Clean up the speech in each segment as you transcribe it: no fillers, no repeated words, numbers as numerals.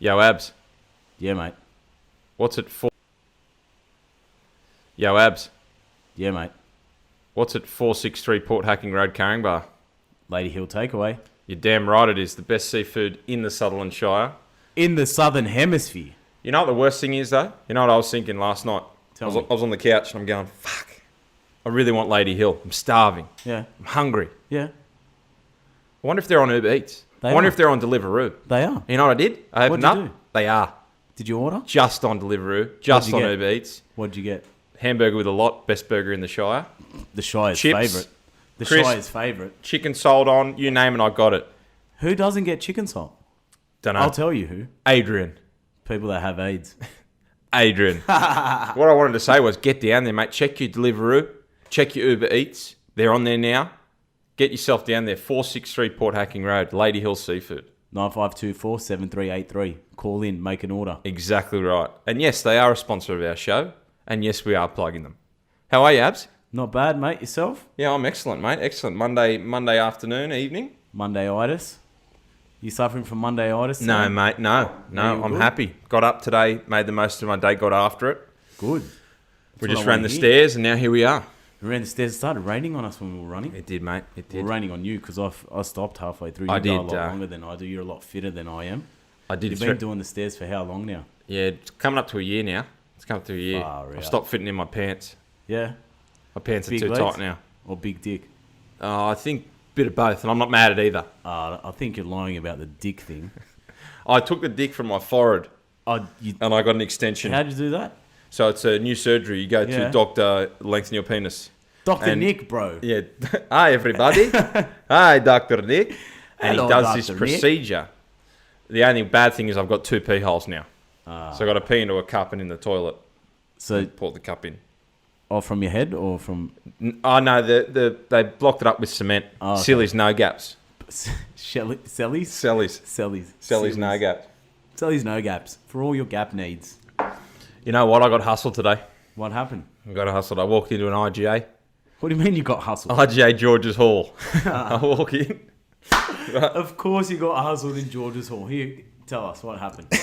Yo, Abs. Yeah, mate. What's it for? Yo, Abs. Yeah, mate. What's it 463 Port Hacking Road, Caringbah? Lady Hill Takeaway. You're damn right it is. The best seafood in the Sutherland Shire. In the Southern Hemisphere. You know what the worst thing is, though? You know what I was thinking last night? I was on the couch and I'm going, fuck. I really want Lady Hill. I'm starving. Yeah. I'm hungry. Yeah. I wonder if they're on Uber Eats. I wonder if they're on Deliveroo. They are. You know what I did? I opened What'd up. you do? They are. Did you order? Just on Deliveroo. Just on Uber Eats. What'd you get? Hamburger with a lot. Best burger in the Shire. The Shire's Chips, favourite. The crisp, Shire's favourite. Chicken sold on. You name it, I got it. Who doesn't get chicken salt? Don't know. I'll tell you who. Adrian. People that have AIDS. Adrian. What I wanted to say was get down there, mate. Check your Deliveroo. Check your Uber Eats. They're on there now. Get yourself down there. 463 Port Hacking Road. Lady Hill Seafood. 9524 7383. Call in. Make an order. Exactly right. And yes, they are a sponsor of our show. And yes, we are plugging them. How are you, Abs? Not bad, mate. Yourself? Yeah, I'm excellent, mate. Excellent. Monday afternoon, evening. Monday-itis? You suffering from Monday-itis? No, mate. No. I'm happy. Got up today, made the most of my day, got after it. Good. We just ran the stairs and now here we are. We ran the stairs. It started raining on us when we were running. It did, mate. It did. Well, raining on you because I stopped halfway through. I You go did, a lot longer than I do. You're a lot fitter than I am. I did. You've been doing the stairs for how long now? Yeah, it's coming up to a year now. It's coming up to a year. I've stopped fitting in my pants. Yeah. My pants are Big too legs tight now. Or big dick? I think a bit of both, and I'm not mad at either. I think you're lying about the dick thing. I took the dick from my forehead and I got an extension. How'd you do that? So it's a new surgery. You go to doctor, lengthen your penis. Dr. Nick, bro. Yeah. Hi, everybody. Hi, Dr. Nick. And Hello, he does Dr. this Nick. procedure. The only bad thing is I've got 2 pee holes now. So I've got to pee into a cup and in the toilet. So pour the cup in. Oh, from your head or from... Oh, no, they blocked it up with cement. Oh, okay. Silly's no gaps. Sellies? Sellies no gaps. Sellies no gaps. For all your gap needs. You know what? I got hustled today. What happened? I got hustled. I walked into an IGA. What do you mean you got hustled? IGA George's Hall. I walk in. Of course you got hustled in George's Hall. Here, tell us what happened.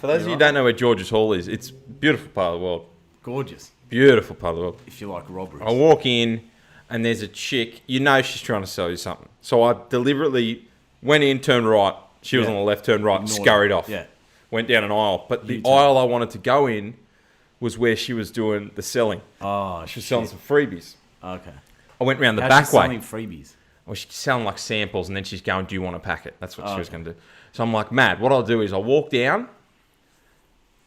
For those of you who don't know where George's Hall is, it's a beautiful part of the world. Gorgeous. Beautiful part of the world. If you like robberies. I walk in and there's a chick. You know she's trying to sell you something. So I deliberately went in, turned right. She was on the left, turned right, scurried off. Yeah. Went down an aisle. But the aisle I wanted to go in was where she was doing the selling. Oh, she was selling some freebies. Okay. I went round the How's back she way. selling freebies? Well, she's selling like samples and then she's going, do you want a packet? That's what she was going to do. So I'm like, mad. What I'll do is I'll walk down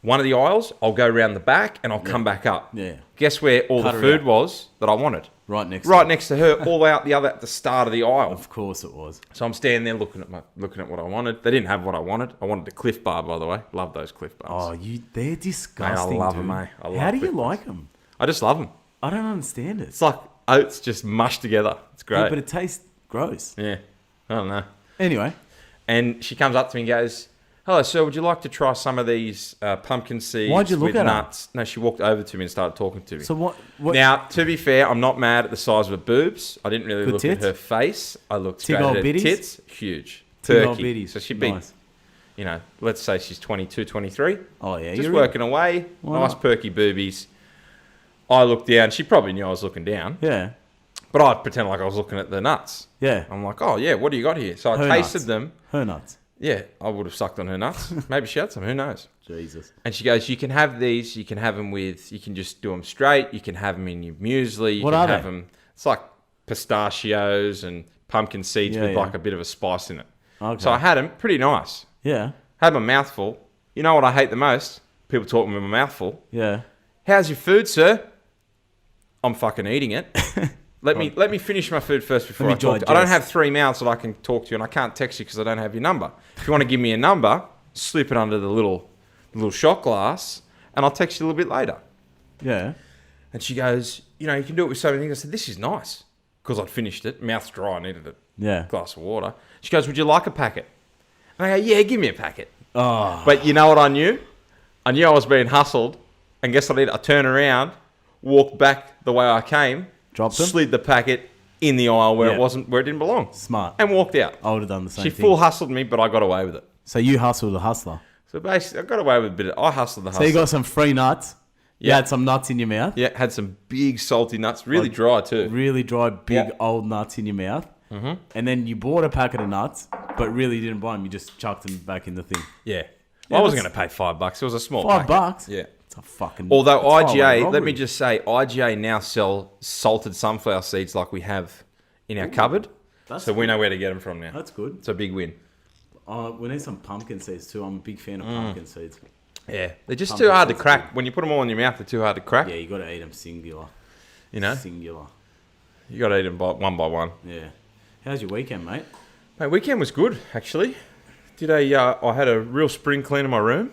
one of the aisles, I'll go around the back and I'll come back up. Yeah. Guess where all the food was that I wanted? Right next to her, all the way out at the start of the aisle. Of course it was. So I'm standing there looking at what I wanted. They didn't have what I wanted. I wanted the Cliff Bar, by the way. Love those Cliff Bars. Oh, they're disgusting, mate, I love dude. them, mate. I love How do you Cliff like them? I just love them. I don't understand it. It's like oats just mushed together. It's great. Yeah, but it tastes gross. Yeah. I don't know. Anyway. And she comes up to me and goes, hello, sir, would you like to try some of these pumpkin seeds Why'd you look with at her? nuts? No, she walked over to me and started talking to me. So what? Now, to be fair, I'm not mad at the size of her boobs. I didn't really Good look tits? at her face. I looked straight old at her biddies? tits. Huge. Big old Turkey. biddies. So she'd be, Nice. let's say she's 22, 23. Oh, yeah. Just working away. Why Nice not? perky boobies. I looked down. She probably knew I was looking down. Yeah. But I'd pretend like I was looking at the nuts. Yeah. I'm like, oh, yeah, what do you got here? So I Her tasted nuts. them. Her nuts. Yeah, I would have sucked on her nuts. Maybe she had some. Who knows? Jesus. And she goes, you can have these. You can have them you can just do them straight. You can have them in your muesli. What are they? Them. It's like pistachios and pumpkin seeds with like a bit of a spice in it. Okay. So I had them. Pretty nice. Yeah. Had my mouthful. You know what I hate the most? People talking with my mouthful. Yeah. How's your food, sir? I'm fucking eating it. Let me finish my food first before I talk. I don't have 3 mouths that I can talk to you, and I can't text you because I don't have your number. If you want to give me a number, slip it under the little shot glass, and I'll text you a little bit later. Yeah. And she goes, you can do it with so many things. I said, this is nice. Because I'd finished it. Mouth's dry. I needed a glass of water. She goes, would you like a packet? And I go, yeah, give me a packet. Oh. But you know what I knew? I knew I was being hustled. And guess what I did? I turned around, walked back the way I came, Dropped them? slid the packet in the aisle where it didn't belong. Smart. And walked out. I would have done the same She thing. full hustled me, but I got away with it. So you hustled a hustler. So basically, I got away with a bit. I hustled the hustle. So you got some free nuts. You had some nuts in your mouth. Yeah, had some big salty nuts, really dry too. Really dry, big old nuts in your mouth. Mm-hmm. And then you bought a packet of nuts, but really didn't buy them. You just chucked them back in the thing. Yeah. I wasn't going to pay $5. It was a small packet. $5? Yeah. It's a fucking... Although IGA, let me just say, IGA now sell salted sunflower seeds like we have in our cupboard. So we know where to get them from now. That's good. It's a big win. We need some pumpkin seeds too. I'm a big fan of pumpkin seeds. Yeah. They're just too hard to crack. When you put them all in your mouth, they're too hard to crack. Yeah, you got to eat them singular. You know? Singular. You got to eat them one by one. Yeah. How's your weekend, mate? Mate, weekend was good, actually. I had a real spring clean in my room.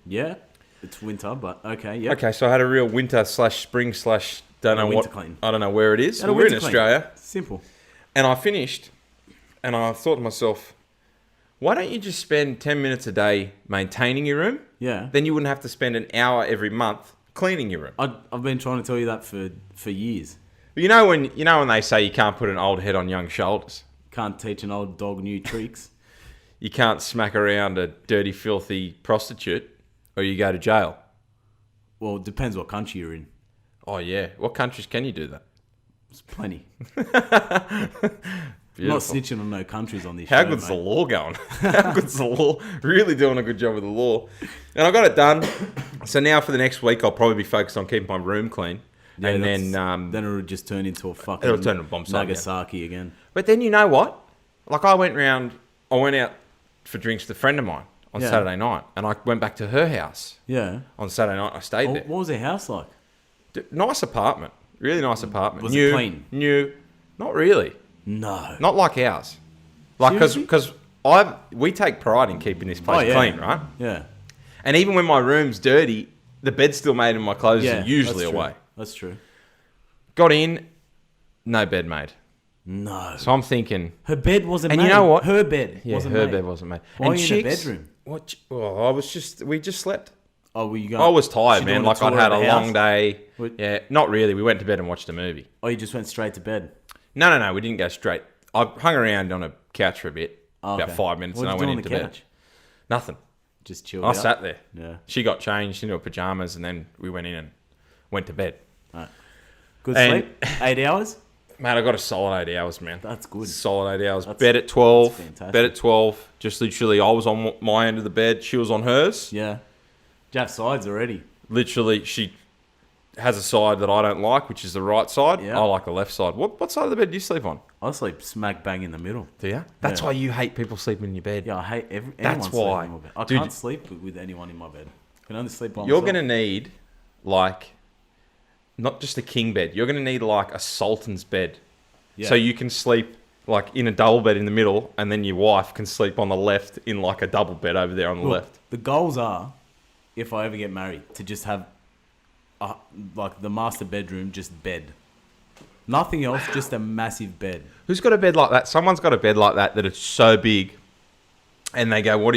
Yeah. It's winter, but okay, yeah. Okay, so I had a real winter / spring / don't know what. Clean. I don't know where it is. We're in Australia. Simple. And I finished, and I thought to myself, why don't you just spend 10 minutes a day maintaining your room? Yeah. Then you wouldn't have to spend an hour every month cleaning your room. I've been trying to tell you that for years. You know when they say you can't put an old head on young shoulders? Can't teach an old dog new tricks. You can't smack around a dirty, filthy prostitute, or you go to jail. Well, it depends what country you're in. Oh, yeah. What countries can you do that? There's plenty. I'm not snitching on no countries on this show, How good's the law going? How good's the law? Really doing a good job with the law. And I got it done. So now for the next week, I'll probably be focused on keeping my room clean. Yeah, and then it'll just turn into a fucking it'll turn into a bomb site, Nagasaki again. But then you know what? Like I went out for drinks with a friend of mine on Saturday night, and I went back to her house. Yeah. On Saturday night, I stayed there. What was her house like? Nice apartment, really nice apartment. Was it clean? New, not really. No. Not like ours. Like because we take pride in keeping this place clean, right? Yeah. And even when my room's dirty, the bed's still made and my clothes are usually away. That's true. Got in, no bed made. No. So I'm thinking... Her bed wasn't made. And you know what? Her bed wasn't made. Yeah, her bed wasn't made. Why were you in a bedroom? We just slept. Oh, were you going... I was tired, man. Like I'd had a long day. What? Yeah, not really. We went to bed and watched a movie. Oh, you just went straight to bed? No. We didn't go straight. I hung around on a couch for a bit, about 5 minutes, and I went into bed. Nothing. Just chilled I sat there. Yeah. She got changed into her pajamas, and then we went in and went to bed. Right. Good sleep? 8 hours? Mate, I got a solid 8 hours, man. That's good. Solid 8 hours. Bed at 12. Bed at 12. Just literally, I was on my end of the bed. She was on hers. Yeah. Do you have sides already? Literally, she has a side that I don't like, which is the right side. Yeah. I like the left side. What side of the bed do you sleep on? I sleep smack bang in the middle. Do you? That's why you hate people sleeping in your bed. Yeah, I hate anyone That's why. sleeping in my bed. I can't sleep with anyone in my bed. I can only sleep by myself. You're going to need, like, not just a king bed. You're going to need, like, a sultan's bed. Yeah. So you can sleep, like, in a double bed in the middle, and then your wife can sleep on the left in, like, a double bed over there on the left. The goals are, if I ever get married, to just have, like, the master bedroom, just bed. Nothing else, just a massive bed. Who's got a bed like that? Someone's got a bed like that it's so big, and they go,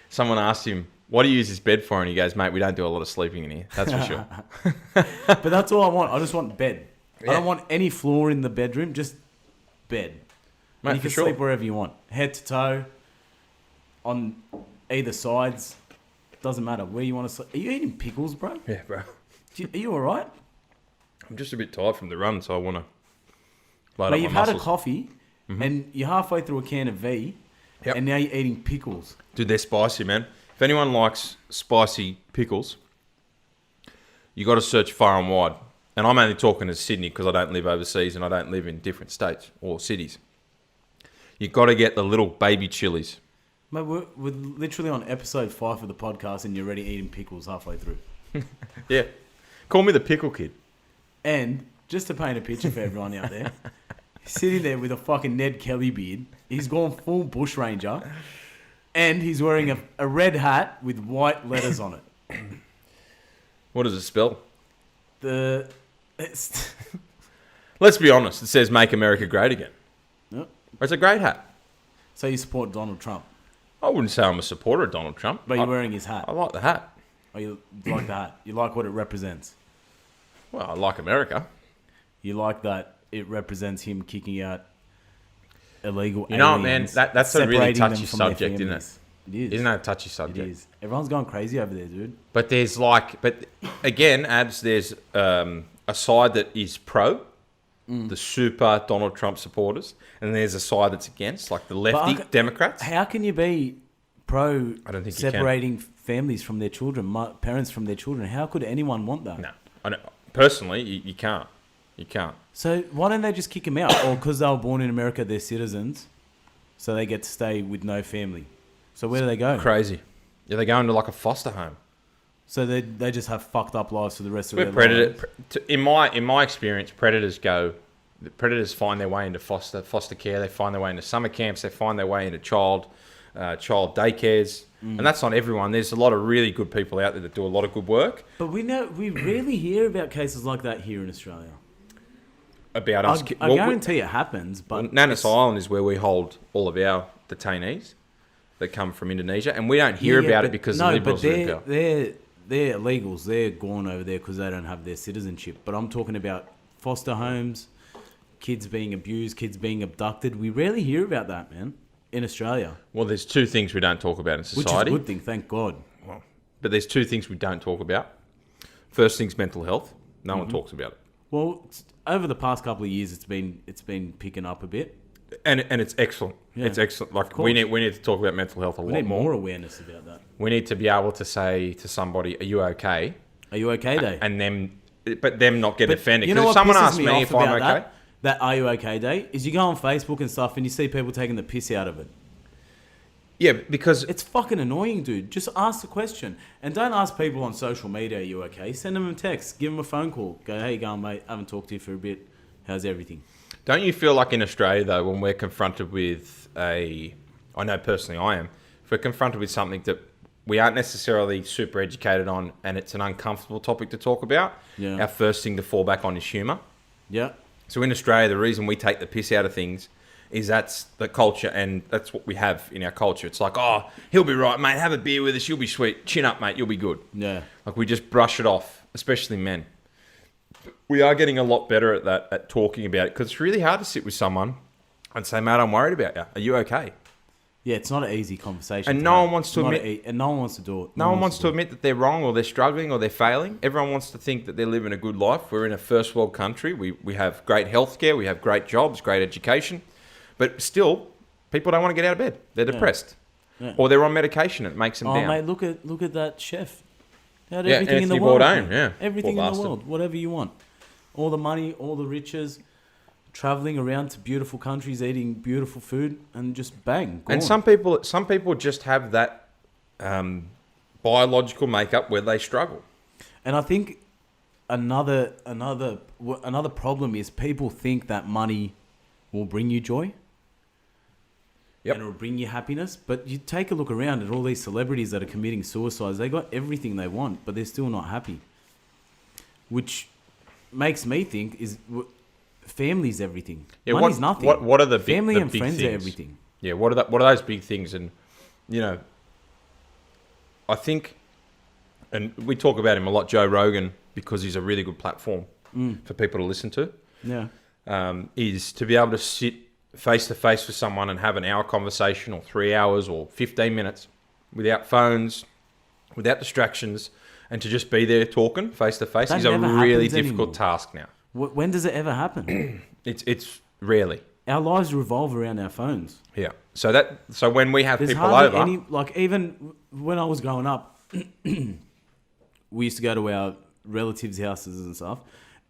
someone asked him, what do you use this bed for? And he goes, mate, we don't do a lot of sleeping in here. That's for sure. But that's all I want. I just want bed. Yeah. I don't want any floor in the bedroom, just bed. Mate, you can sleep wherever you want. Head to toe, on either sides. Doesn't matter where you want to sleep. Are you eating pickles, bro? Yeah, bro. Are you all right? I'm just a bit tired from the run, so I want to load up my you've muscles. had a coffee, and you're halfway through a can of V, and now you're eating pickles. Dude, they're spicy, man. If anyone likes spicy pickles, you got to search far and wide. And I'm only talking to Sydney because I don't live overseas and I don't live in different states or cities. You've got to get the little baby chilies. Mate, we're literally on episode 5 of the podcast and you're already eating pickles halfway through. Yeah. Call me the pickle kid. And just to paint a picture for everyone out there, sitting there with a fucking Ned Kelly beard, he's gone full bushranger, and he's wearing a red hat with white letters on it. What does it spell? Let's be honest. It says "Make America Great Again." Yep. It's a great hat. So you support Donald Trump? I wouldn't say I'm a supporter of Donald Trump. But you're wearing his hat. I like the hat. Oh, you like the hat? You like what it represents? Well, I like America. You like that it represents him kicking out illegal aliens. You know what, man? That's a really touchy subject, isn't it? It is. Isn't that a touchy subject? It is. Everyone's going crazy over there, dude. But there's again, Abs, there's a side that is pro, the super Donald Trump supporters, and there's a side that's against, like the lefty Democrats. How can you be pro I don't think separating families from their children, parents from their children? How could anyone want that? No. I don't, personally, you can't. You can't. So why don't they just kick them out? Or because they were born in America, they're citizens, so they get to stay with no family. So where do they go? Crazy. Yeah, they go into like a foster home. So they just have fucked up lives for the rest of their lives. In my experience, predators find their way into foster care. They find their way into summer camps. They find their way into child daycares. And that's not everyone. There's a lot of really good people out there that do a lot of good work. But we rarely hear about cases like that here in Australia. About us, I guarantee it happens. But Nanas Island is where we hold all of our detainees that come from Indonesia, and we don't hear about it because the Liberals are in power. They're illegals. They're gone over there because they don't have their citizenship. But I'm talking about foster homes, kids being abused, kids being abducted. We rarely hear about that, man, in Australia. Well, there's two things we don't talk about in society. Which is a good thing, thank God. Well, but there's two things we don't talk about. First thing's mental health. No one talks about it. Well, over the past couple of years, it's been picking up a bit. And it's excellent. Yeah. It's excellent. Like we need to talk about mental health a lot more. We need more awareness about that. We need to be able to say to somebody, "Are you okay?" Are you okay, Day? And them not get offended. You know what someone pisses asks me me if if I'm about okay. That Are You Okay Day is you go on Facebook and stuff and you see people taking the piss out of it. Yeah, because it's fucking annoying, dude. Just ask the question. And don't ask people on social media, are you okay? Send them a text. Give them a phone call. Go, hey, going, mate. I haven't talked to you for a bit. How's everything? Don't you feel like in Australia, though, when we're confronted with I know personally I am, if we're confronted with something that we aren't necessarily super educated on and it's an uncomfortable topic to talk about, our first thing to fall back on is humour. Yeah. So in Australia, the reason we take the piss out of things is that's the culture and that's what we have in our culture. It's like, oh, he'll be right, mate. Have a beer with us. You'll be sweet. Chin up, mate. You'll be good. Yeah. Like we just brush it off, especially men. We are getting a lot better at that, at talking about it, because it's really hard to sit with someone and say, mate, I'm worried about you. Are you okay? Yeah, it's not an easy conversation. And no one wants to admit... And no one wants to do it. No one wants to admit that they're wrong or they're struggling or they're failing. Everyone wants to think that they're living a good life. We're in a first world country. We have great healthcare. We have great jobs, great education. But still, people don't want to get out of bed. They're depressed. Yeah. Or they're on medication. It makes them down. Oh, mate, look at that chef. He had everything Anthony in the world. Bourdain, everything in the world. Whatever you want. All the money, all the riches, traveling around to beautiful countries, eating beautiful food, and just bang, gone. And some people just have that biological makeup where they struggle. And I think another problem is people think that money will bring you joy. Yep. And it'll bring you happiness. But you take a look around at all these celebrities that are committing suicides. They got everything they want, but they're still not happy. Which makes me think is family's everything. Yeah, money's nothing. What are the big, family the and big friends things? Are everything. Yeah, what are those big things? And I think, and we talk about him a lot, Joe Rogan, because he's a really good platform for people to listen to. Yeah, is to be able to sit face to face with someone and have an hour conversation, or 3 hours, or 15 minutes, without phones, without distractions. And to just be there talking face to face is a really difficult task now. When does it ever happen? It's rarely. Our lives revolve around our phones. Yeah. So when we have people over, even when I was growing up, we used to go to our relatives' houses and stuff,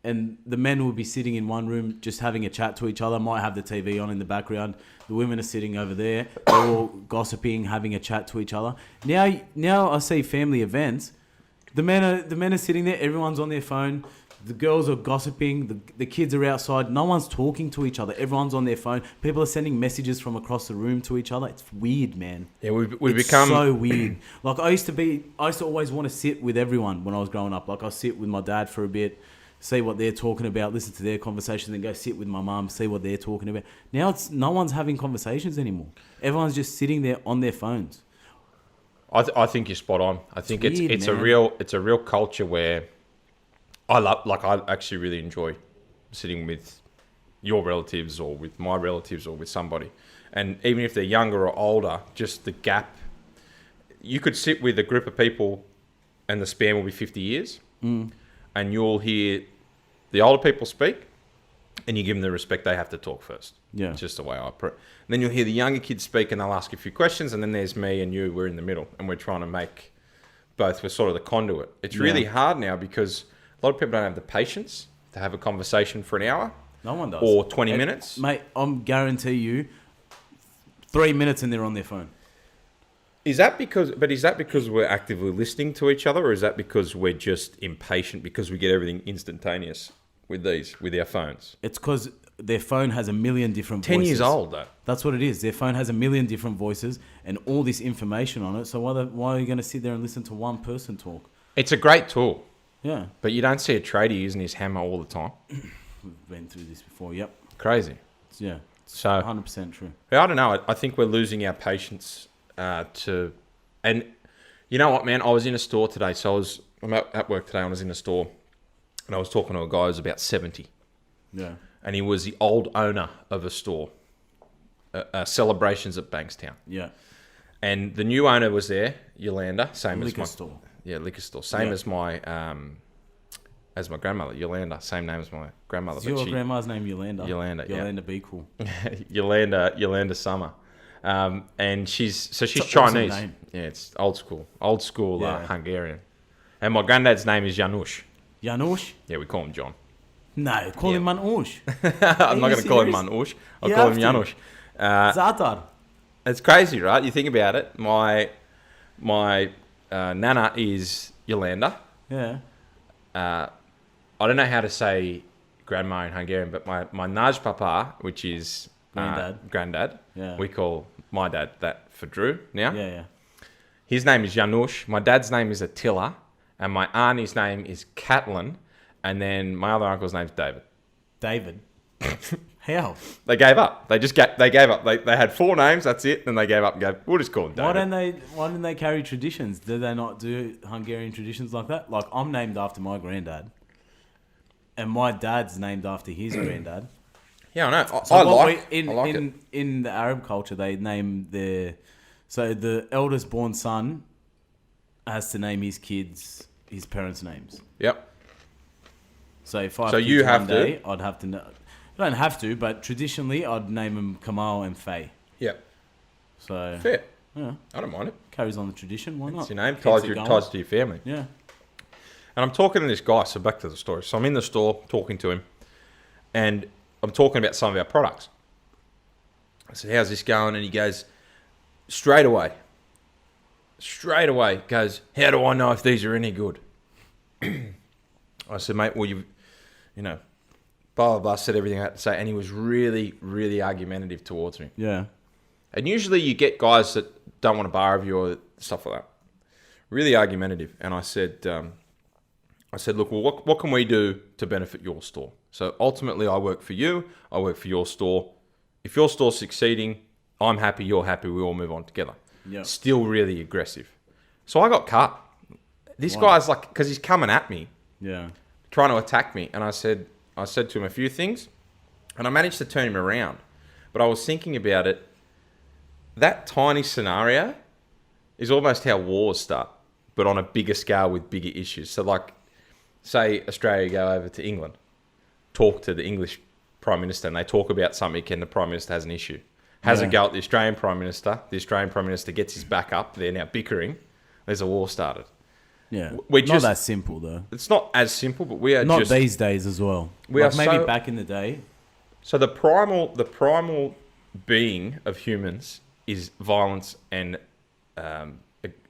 and the men would be sitting in one room just having a chat to each other. Might have the TV on in the background. The women are sitting over there. They're all gossiping, having a chat to each other. Now I see family events. The men are sitting there. Everyone's on their phone. The girls are gossiping. The kids are outside. No one's talking to each other. Everyone's on their phone. People are sending messages from across the room to each other. It's weird, man. Yeah, we've become so weird. Like I used to always want to sit with everyone when I was growing up. Like I'll sit with my dad for a bit, see what they're talking about, listen to their conversations, then go sit with my mum, see what they're talking about. Now no one's having conversations anymore. Everyone's just sitting there on their phones. I think you're spot on. I think it's a real culture where I actually really enjoy sitting with your relatives or with my relatives or with somebody. And even if they're younger or older, just the gap you could sit with a group of people and the span will be 50 years and you'll hear the older people speak and you give them the respect they have to talk first. Yeah. It's just the way I put it. And then you'll hear the younger kids speak and they'll ask a few questions, and then there's me and you, we're in the middle, and we're trying to make both, we're sort of the conduit. It's really hard now because a lot of people don't have the patience to have a conversation for an hour. No one does. Or 20 minutes. Mate, I'm guarantee you 3 minutes and they're on their phone. Is that because we're actively listening to each other, or is that because we're just impatient because we get everything instantaneous with our phones? It's because their phone has a million different 10 voices. years old, though. That's what it is. Their phone has a million different voices and all this information on it. So why are you going to sit there and listen to one person talk? It's a great tool. Yeah. But you don't see a trader using his hammer all the time. We've been through this before. Yep. Crazy. Yeah. So 100% true. I don't know. I think we're losing our patience and you know what, man? I was in a store today. So I'm at work today. I was in a store and I was talking to a guy who's about 70. Yeah. And he was the old owner of a store, Celebrations at Bankstown. Yeah. And the new owner was there, Yolanda, same liquor as my store. Yeah, liquor store, same as my grandmother, Yolanda, same name as my grandmother. Is your grandma's name Yolanda? Yolanda, Yolanda, be cool. Yolanda Summer, and she's Awesome Chinese. Name. Yeah, it's old school Hungarian. And my granddad's name is Janusz. Janusz? Yeah, we call him John. No, call him Manusz. I'm not going to call him Manusz. I'll call him Janusz. Zatar. It's crazy, right? You think about it. My nana is Yolanda. Yeah. I don't know how to say grandma in Hungarian, but my Naj Papa, which is granddad, yeah. We call my dad that for Drew now. Yeah, yeah. His name is Janusz. My dad's name is Attila, and my auntie's name is Catelyn, and then my other uncle's name's David. David? How? They gave up. They gave up. They had 4 names. That's it. And they gave up and we'll just call him David. Why didn't they carry traditions? Do they not do Hungarian traditions like that? Like, I'm named after my granddad, and my dad's named after his granddad. Yeah, I know. So I like it. In the Arab culture, they name so the eldest born son has to name his kids his parents' names. Yep. So if I you have to, I'd have to know. I don't have to, but traditionally, I'd name them Kamal and Faye. Yep. So fair. Yeah, I don't mind it. Carries on the tradition. Why not? It's your name. Ties to your family. Yeah. And I'm talking to this guy. So back to the story. So I'm in the store talking to him, and I'm talking about some of our products. I said, "How's this going?" And he goes, straight away, goes, "How do I know if these are any good?" I said, "Mate, well, you know, blah, blah, blah," said everything I had to say. And he was really, really argumentative towards me. Yeah. And usually you get guys that don't want to bar of you or stuff like that. Really argumentative. And I said, look, well, what can we do to benefit your store? So ultimately I work for you. I work for your store. If your store's succeeding, I'm happy, you're happy, we all move on together. Yep. Still really aggressive. So I got cut. This guy's like, because he's coming at me. Yeah. Trying to attack me. And I said to him a few things, and I managed to turn him around. But I was thinking about it. That tiny scenario is almost how wars start, but on a bigger scale with bigger issues. So like, say Australia go over to England, talk to the English Prime Minister, and they talk about something, and the Prime Minister has an issue. Has a go at the Australian Prime Minister. The Australian Prime Minister gets his back up. They're now bickering. There's a war started. Yeah, not that simple though. It's not as simple, but we are not these days as well. Maybe back in the day. So the primal being of humans is violence and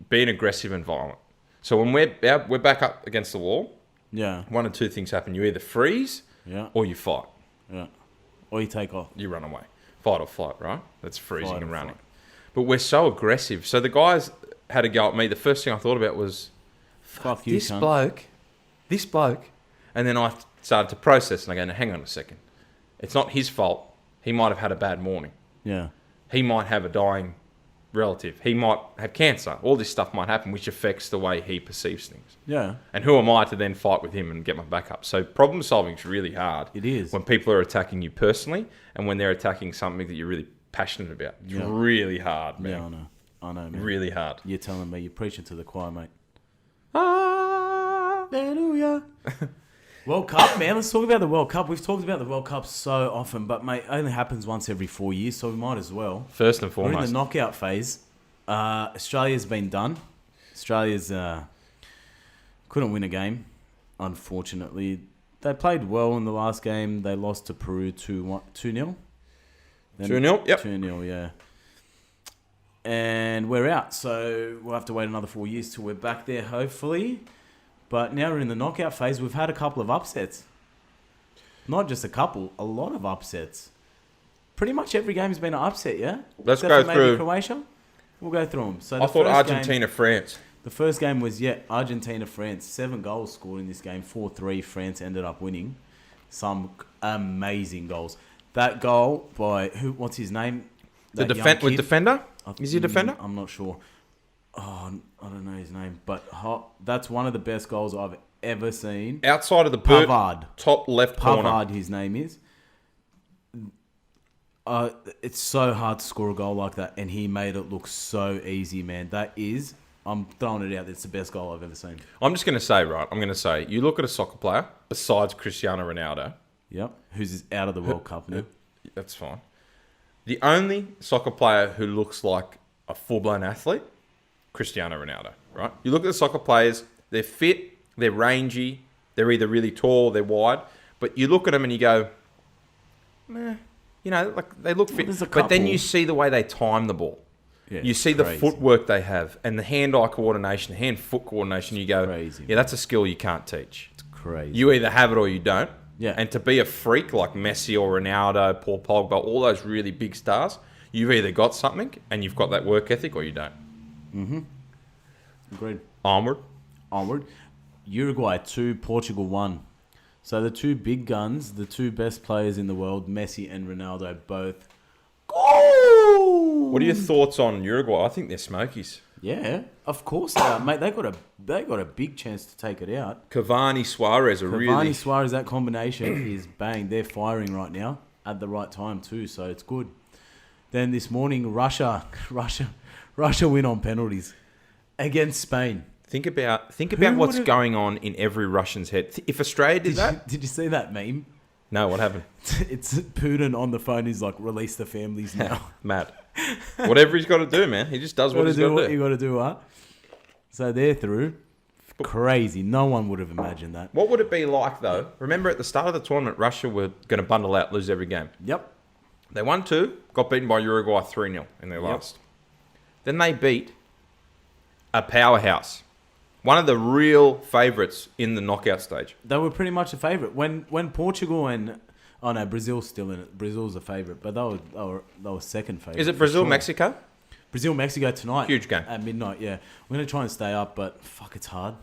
being aggressive and violent. So when we're back up against the wall, yeah, one of two things happen: you either freeze, or you fight, or you take off. You run away, fight or flight, right? That's freezing and running. But we're so aggressive. So the guys had a go at me. The first thing I thought about was, fuck you, this bloke. And then I started to process, and I go, no, hang on a second. It's not his fault. He might have had a bad morning. Yeah. He might have a dying relative. He might have cancer. All this stuff might happen, which affects the way he perceives things. Yeah. And who am I to then fight with him and get my back up? So problem solving is really hard. It is. When people are attacking you personally, and when they're attacking something that you're really passionate about. It's really hard, man. Yeah, I know. I know, man. Really hard. You're telling me. You're preaching to the choir, mate. Hallelujah. World Cup, man. Let's talk about the World Cup. We've talked about the World Cup so often, but, mate, it only happens once every 4 years, so we might as well. First and foremost. We're in the knockout phase. Australia's been done. Australia's couldn't win a game, unfortunately. They played well in the last game. They lost to Peru 2-0. 2-0, yep. 2-0, yeah. And we're out, so we'll have to wait another 4 years till we're back there, hopefully. But now we're in the knockout phase. We've had a couple of upsets. Not just a couple, a lot of upsets. Pretty much every game's been an upset, yeah? Let's go through. Maybe Croatia? We'll go through them. So I thought Argentina, France. The first game was, Argentina, France. 7 goals scored in this game. 4-3. France ended up winning. Some amazing goals. That goal by, what's his name? The defender? Is he a defender? I'm not sure. Oh, I don't know his name. But that's one of the best goals I've ever seen. Outside of the Pavard. Top left corner. Pavard, his name is. It's so hard to score a goal like that, and he made it look so easy, man. That is, I'm throwing it out, it's the best goal I've ever seen. I'm just going to say, you look at a soccer player, besides Cristiano Ronaldo. Yep, who's out of the World Cup now. That's fine. The only soccer player who looks like a full-blown athlete, Cristiano Ronaldo, right? You look at the soccer players, they're fit, they're rangy, they're either really tall, they're wide, but you look at them and you go, meh. You know, like they look fit, but then you see the way they time the ball. Yeah, you see the footwork they have and the hand-eye coordination, hand-foot coordination. You go, yeah, that's a skill you can't teach. It's crazy. You either have it or you don't. Yeah. And to be a freak like Messi or Ronaldo, Paul Pogba, all those really big stars, you've either got something and you've got that work ethic or you don't. Mm-hmm. Agreed. Onward. Uruguay 2, Portugal 1. So the two big guns, the two best players in the world, Messi and Ronaldo, both. What are your thoughts on Uruguay? I think they're smokies. Yeah, of course they are, mate. They got a big chance to take it out. Cavani, Suarez Suarez, that combination is bang. They're firing right now at the right time too, so it's good. Then this morning, Russia win on penalties against Spain. Think about what's going on in every Russian's head. If Australia did that... Did you see that meme? No, what happened? It's Putin on the phone. He's like, release the families now. Mad. Whatever he's got to do, man. He just does what he's got to do. What you got to do, huh? So they're through. Crazy. No one would have imagined that. What would it be like, though? Remember, at the start of the tournament, Russia were going to bundle out, lose every game. Yep. They won 2, got beaten by Uruguay 3-0 in their last. Then they beat a powerhouse. One of the real favourites in the knockout stage. They were pretty much a favourite. When Portugal and... Oh, no, Brazil's still in it. Brazil's a favourite, but they were second favourite. Is it Brazil-Mexico? Brazil-Mexico tonight. Huge game. At midnight, yeah. We're going to try and stay up, but fuck, it's hard.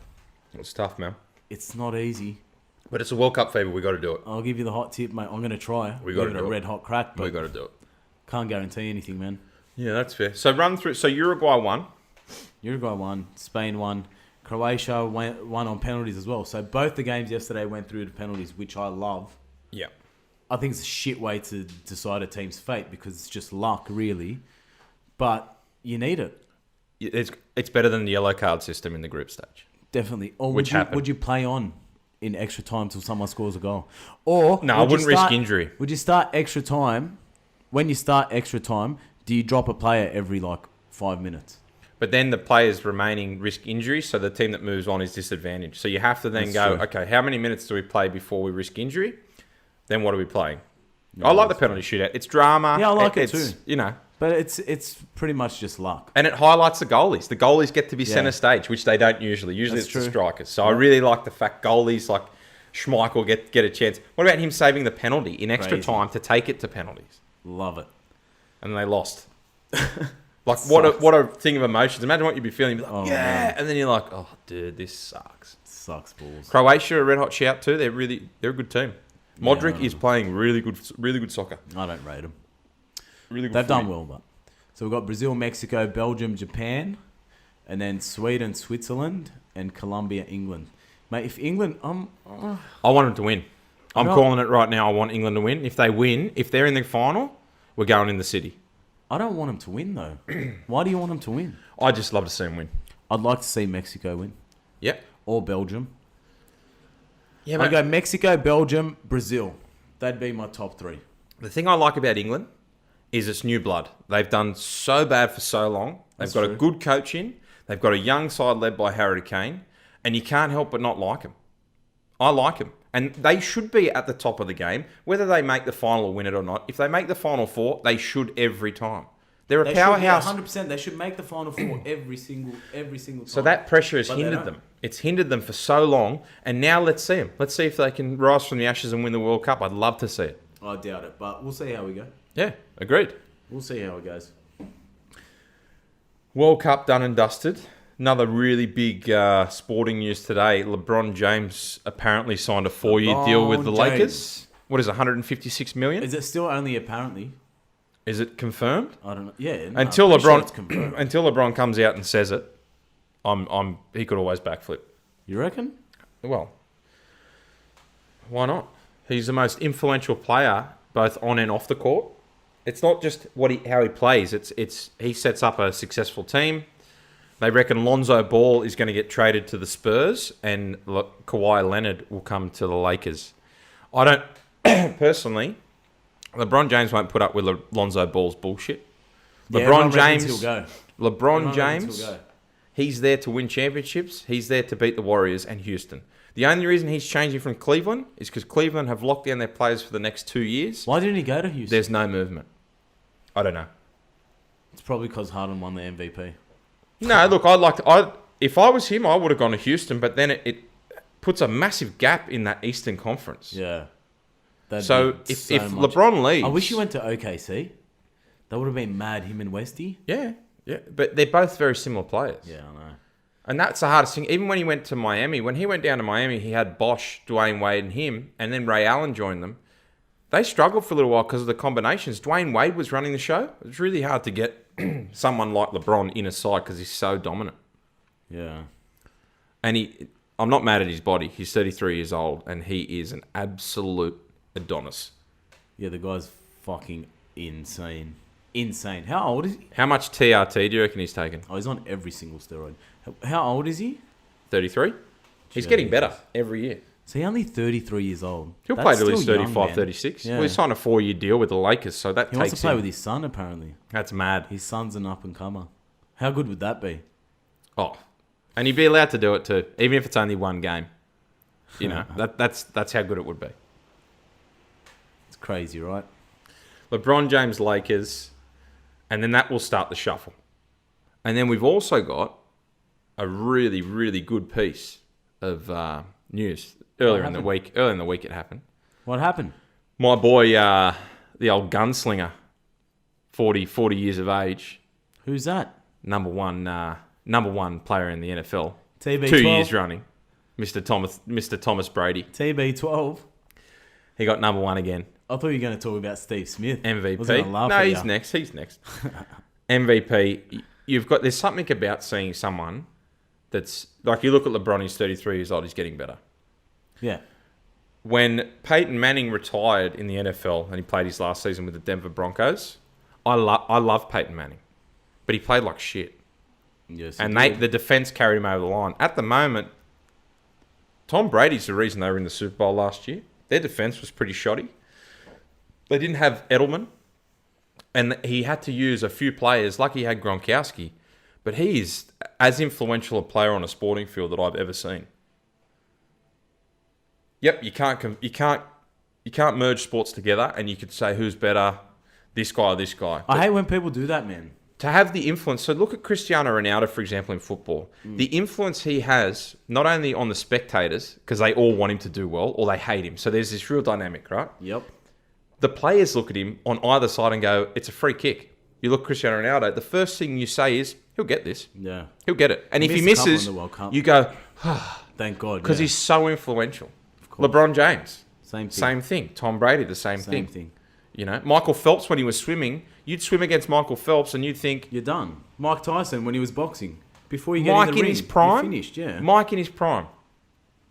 It's tough, man. It's not easy. But it's a World Cup fever. We got to do it. I'll give you the hot tip, mate. I'm going to try. We got to do it. A red hot crack, but we got to do it. Can't guarantee anything, man. Yeah, that's fair. So run through. So Uruguay won. Uruguay won. Spain won. Croatia won on penalties as well. So both the games yesterday went through to penalties, which I love. Yeah. I think it's a shit way to decide a team's fate because it's just luck, really. But you need it. It's better than the yellow card system in the group stage. Definitely. Or would you play on in extra time till someone scores a goal? Or no, I wouldn't risk injury. Would you start extra time? When you start extra time, do you drop a player every 5 minutes? But then the players remaining risk injury, so the team that moves on is disadvantaged. So you have to then okay, how many minutes do we play before we risk injury? Then what are we playing? I like the penalty shootout. It's drama. Yeah, I like it too. You know. But it's pretty much just luck. And it highlights the goalies. The goalies get to be centre stage, which they don't usually. Usually it's the strikers. So I really like the fact goalies like Schmeichel get a chance. What about him saving the penalty in extra time to take it to penalties? Love it. And they lost. What a thing of emotions. Imagine what you'd be feeling. You'd be like, man. And then you're like, oh, dude, this sucks. Sucks balls. Croatia, a red hot shout too. They're a good team. Modric is playing really good soccer. I don't rate them. Really good. They've done well, but so we've got Brazil, Mexico, Belgium, Japan, and then Sweden, Switzerland, and Colombia, England. Mate, if England, I want them to win. I'm calling it right now. I want England to win. If they win, if they're in the final, we're going in the city. I don't want him to win, though. Why do you want him to win? I just love to see him win. I'd like to see Mexico win. Yep. Or Belgium. Yeah, I'd go Mexico, Belgium, Brazil. That'd be my top 3. The thing I like about England is it's new blood. They've done so bad for so long. They've got a good coach in. They've got a young side led by Harry Kane. And you can't help but not like them. I like them. And they should be at the top of the game, whether they make the final or win it or not. If they make the final 4, they should every time. They're a powerhouse. 100%. They should make the final 4 every single time. So that pressure has hindered them. It's hindered them for so long. And now let's see them. Let's see if they can rise from the ashes and win the World Cup. I'd love to see it. I doubt it, but we'll see how we go. Yeah, agreed. We'll see how it goes. World Cup done and dusted. Another really big sporting news today. LeBron James apparently signed a 4-year deal with the Lakers. What is it, 156 million? Is it still only apparently? Is it confirmed? I don't know. Yeah. Until LeBron comes out and says it, he could always backflip. You reckon? Well, why not? He's the most influential player both on and off the court. It's not just how he plays. It's he sets up a successful team. They reckon Lonzo Ball is going to get traded to the Spurs and Kawhi Leonard will come to the Lakers. I don't... Personally, LeBron James won't put up with Lonzo Ball's bullshit. LeBron James, he's there to win championships. He's there to beat the Warriors and Houston. The only reason he's changing from Cleveland is because Cleveland have locked down their players for the next 2 years. Why didn't he go to Houston? There's no movement. I don't know. It's probably because Harden won the MVP. No, look, if I was him, I would have gone to Houston, but then it puts a massive gap in that Eastern Conference. Yeah. So if LeBron leaves... I wish he went to OKC. That would have been mad, him and Westy. Yeah. But they're both very similar players. Yeah, I know. And that's the hardest thing. Even when he went to Miami, when he went down to Miami, he had Bosh, Dwayne Wade, and him, and then Ray Allen joined them. They struggled for a little while because of the combinations. Dwayne Wade was running the show. It was really hard to get someone like LeBron in a side because he's so dominant. Yeah. And I'm not mad at his body. He's 33 years old, and he is an absolute Adonis. Yeah, the guy's fucking insane. Insane. How old is he? How much TRT do you reckon he's taken? Oh, he's on every single steroid. How old is he? 33. He's getting better every year. So he's only 33 years old. He'll play till he's 35, 36. Yeah. Well, he signed a 4-year deal with the Lakers, so that takes him... He wants to play with his son, apparently. That's mad. His son's an up-and-comer. How good would that be? Oh. And he'd be allowed to do it too, even if it's only one game. You know, that's how good it would be. It's crazy, right? LeBron James, Lakers, and then that will start the shuffle. And then we've also got a really, really good piece of news earlier in the week. Earlier in the week, it happened. What happened? My boy, the old gunslinger, 40 years of age. Who's that? Number one player in the NFL. TB12. 2 years running, Mr. Thomas Brady. TB12. He got number one again. I thought you were going to talk about Steve Smith. MVP. No, he's next. MVP. There's something about seeing someone that's like, you look at LeBron, he's 33 years old, he's getting better. Yeah. When Peyton Manning retired in the NFL and he played his last season with the Denver Broncos, I love Peyton Manning, but he played like shit. Yes. And the defense carried him over the line. At the moment, Tom Brady's the reason they were in the Super Bowl last year. Their defense was pretty shoddy. They didn't have Edelman, and he had to use a few players, like he had Gronkowski, but he is as influential a player on a sporting field that I've ever seen. Yep, you can't merge sports together, and you could say who's better, this guy or this guy. I hate when people do that, man. To have the influence, so look at Cristiano Ronaldo, for example, in football. The influence he has, not only on the spectators, because they all want him to do well, or they hate him. So there's this real dynamic, right? Yep. The players look at him on either side and go, it's a free kick. You look at Cristiano Ronaldo, the first thing you say is, he'll get this. Yeah. He'll get it. And if he misses, you go, thank God. Because he's so influential. LeBron James. Same thing. Tom Brady, the same thing. You know, Michael Phelps, when he was swimming, you'd swim against Michael Phelps and you'd think... You're done. Mike Tyson, when he was boxing. Before you get in the ring, his prime, you're finished, yeah. Mike in his prime.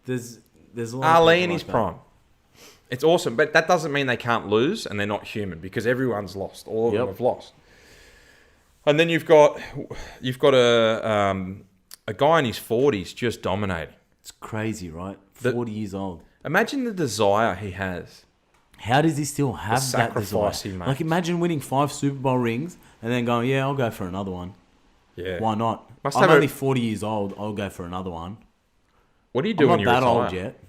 There's a lot Ali in his prime. It's awesome, but that doesn't mean they can't lose and they're not human, because everyone's lost. All of them have lost. And then you've got a guy in his 40s just dominating. It's crazy, right? 40 years old. Imagine the desire he has. How does he still have that desire? He makes. Like, imagine winning 5 Super Bowl rings and then going, yeah, I'll go for another one. Yeah. Why not? I'm only 40 years old. I'll go for another one. What do you do when you retire? I'm not that old yet.